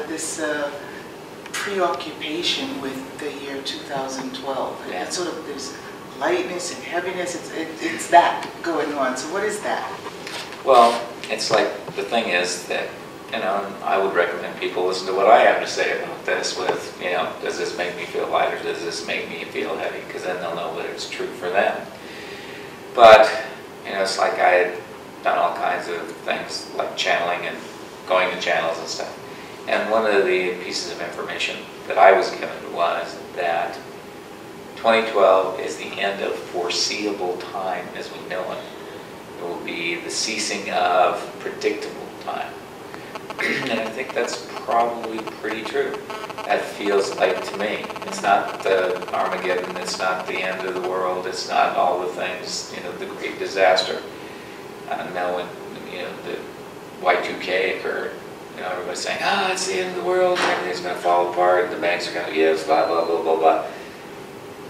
this preoccupation with the year 2012. Yeah. It's sort of, there's lightness and heaviness. It's that going on. So what is that? Well, it's like, the thing is that, you know, I would recommend people listen to what I have to say about this with, you know, does this make me feel light or does this make me feel heavy? Because then they'll know whether it's true for them. But, you know, it's like I had done all kinds of things like channeling and going to channels and stuff. And one of the pieces of information that I was given was that 2012 is the end of foreseeable time as we know it. It will be the ceasing of predictable time. And I think that's probably pretty true. That feels like to me. It's not the Armageddon, it's not the end of the world, it's not all the things, you know, the great disaster. Now when, you know, the Y2K occurred, you know, everybody's saying, ah, it's the end of the world, everything's going to fall apart, the banks are going to, yes, blah, blah, blah, blah, blah.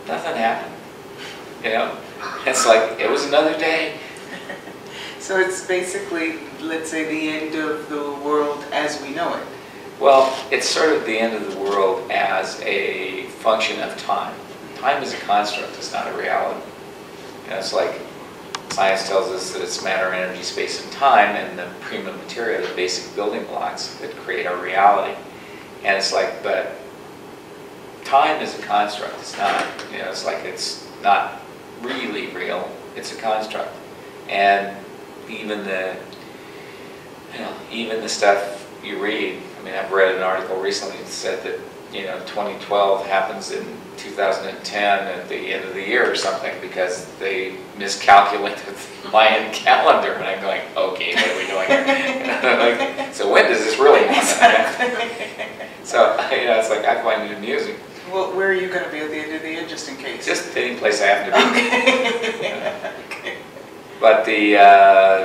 Nothing happened. You know? It's like, it was another day. So it's basically, let's say, the end of the world as we know it. Well, it's sort of the end of the world as a function of time. Time is a construct, it's not a reality. You know, it's like science tells us that it's matter, energy, space, and time, and the prima materia, the basic building blocks that create our reality. And it's like, but time is a construct. It's not, you know, it's like it's not really real. It's a construct. And even the, you know, even the stuff you read, I mean, I've read an article recently that said that, you know, 2012 happens in 2010 at the end of the year or something because they miscalculated the Mayan calendar. And I'm going, okay, what are we doing here? Like, so when does this really happen? So, you know, it's like, I find it amusing. Well, where are you going to be at the end of the year, just in case? Just any place I happen to be. Okay. But the,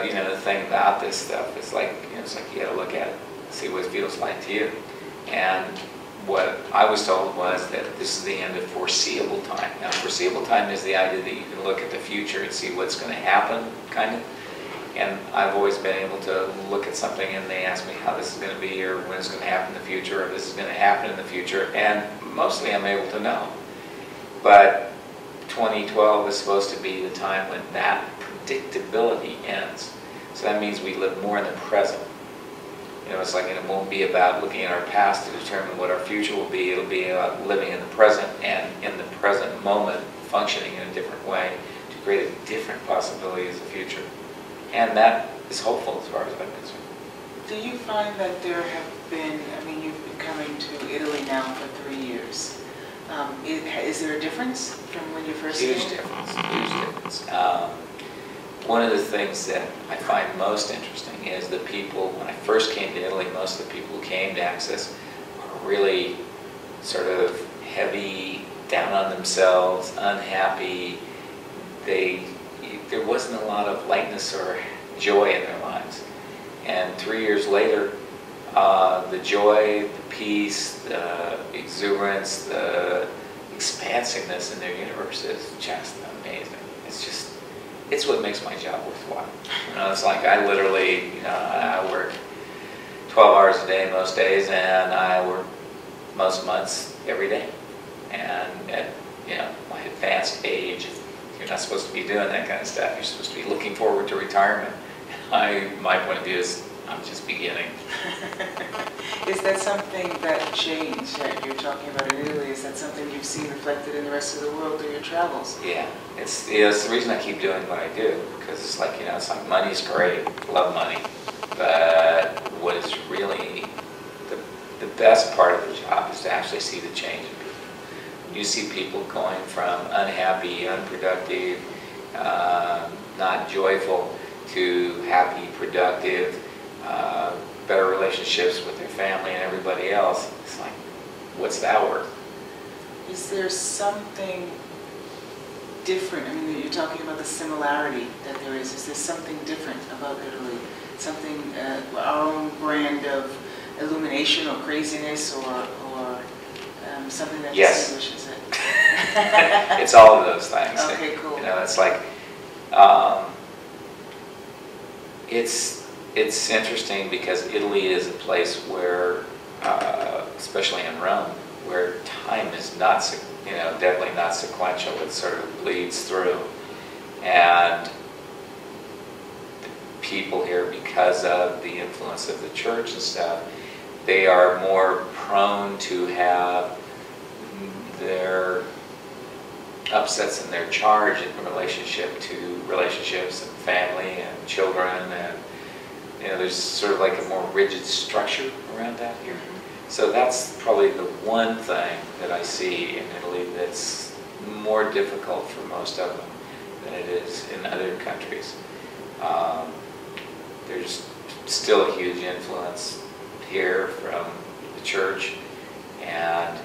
you know, the thing about this stuff is like, you know, it's like you got to look at it, see what it feels like to you. And what I was told was that this is the end of foreseeable time. Now, foreseeable time is the idea that you can look at the future and see what's going to happen, kind of. And I've always been able to look at something and they ask me how this is going to be or when it's going to happen in the future or this is going to happen in the future. And mostly I'm able to know. But 2012 is supposed to be the time when that predictability ends. So that means we live more in the present. You know, it's like it won't be about looking at our past to determine what our future will be. It'll be about living in the present and in the present moment, functioning in a different way to create a different possibility as a future. And that is hopeful as far as I'm concerned. Do you find that there have been, I mean, you've been coming to Italy now for 3 years. Is there a difference from when you first came? Huge difference, huge difference. One of the things that I find most interesting is the people, when I first came to Italy, most of the people who came to Access are really sort of heavy, down on themselves, unhappy. There wasn't a lot of lightness or joy in their lives. And 3 years later, the joy, the peace, the exuberance, the expansiveness in their universe is just amazing. It's just, it's what makes my job worthwhile. You know, it's like I literally, you know, I work 12 hours a day most days, and I work most months every day. And at, you know, my advanced age, you're not supposed to be doing that kind of stuff. You're supposed to be looking forward to retirement. My point of view is, I'm just beginning. Is that something that changed that you're talking about in Italy? Is that something you've seen reflected in the rest of the world through your travels? Yeah, it's the reason I keep doing what I do, because it's like, you know, it's like money's great, love money, but what is really the best part of the job is to actually see the change in people. You see people going from unhappy, unproductive, not joyful, to happy, productive, better relationships with their family and everybody else. It's like, what's that worth? Is there something different? I mean, you're talking about the similarity that there is. Is there something different about Italy? Something, our own brand of illumination or craziness or something that distinguishes it? It's all of those things. Okay, cool. You know, it's like, it's interesting because Italy is a place where especially in Rome, where time is not, definitely not sequential. It sort of bleeds through. And the people here, because of the influence of the church and stuff, they are more prone to have their upsets in their charge in relationship to relationships and family and children, and there's sort of like a more rigid structure around that here. So that's probably the one thing that I see in Italy that's more difficult for most of them than it is in other countries. There's still a huge influence here from the church, and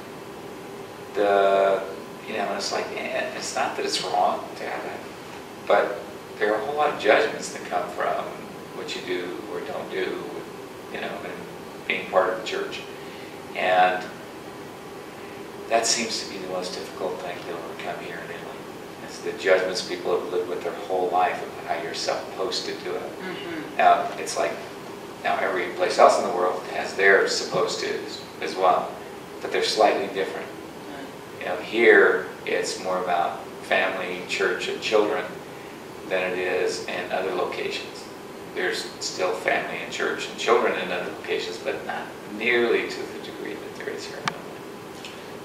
it's like, it's not that it's wrong to have that, but there are a whole lot of judgments that come from what you do or don't do, and being part of the church. And that seems to be the most difficult thing to overcome here in Italy. It's the judgments people have lived with their whole life about how you're supposed to do it. Now, it's like, now every place else in the world has their supposed to as well, but they're slightly different. Here it's more about family, church, and children than it is in other locations. There's still family and church and children in other locations, but not nearly to the degree that there is here.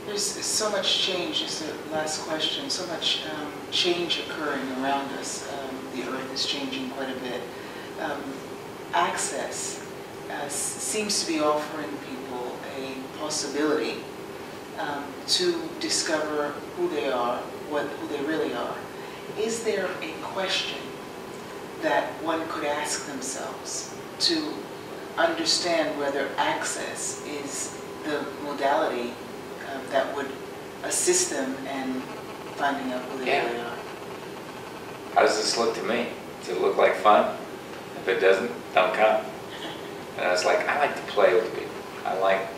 There's so much change, just a last question, so much change occurring around us. The earth is changing quite a bit. Access seems to be offering people a possibility to discover who they are, who they really are. Is there a question that one could ask themselves to understand whether access is the modality that would assist them in finding out who they really are? How does this look to me? Does it look like fun? If it doesn't, don't come. And I was like, I like to play with people. I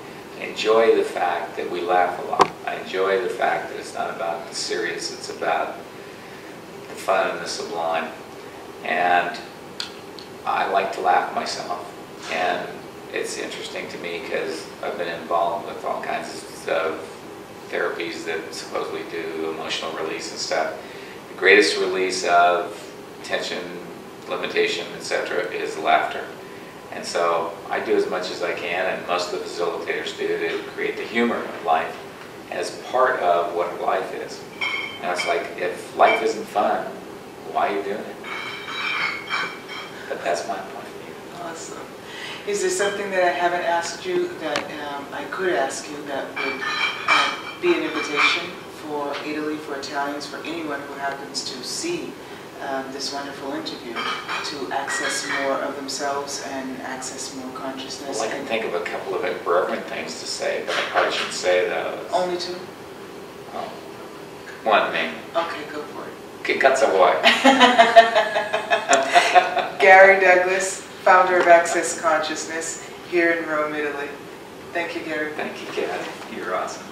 enjoy the fact that we laugh a lot. I enjoy the fact that it's not about the serious, it's about the fun and the sublime. And I like to laugh myself. And it's interesting to me because I've been involved with all kinds of therapies that supposedly do emotional release and stuff. The greatest release of tension, limitation, etc. is laughter. And so I do as much as I can, and most of the facilitators do, to create the humor of life as part of what life is. And it's like, if life isn't fun, why are you doing it? But that's my point of view. Awesome. Is there something that I haven't asked you that I could ask you that would be an invitation for Italy, for Italians, for anyone who happens to see this wonderful interview, to access more of themselves and access more consciousness? Well, I can think of a couple of irreverent things to say, but I probably shouldn't say those. Only two? Oh. One, maybe. Okay, go for it. Che cazzo vuoi? Gary Douglas, founder of Access Consciousness, here in Rome, Italy. Thank you, Gary. Thank you, Kat. You're awesome.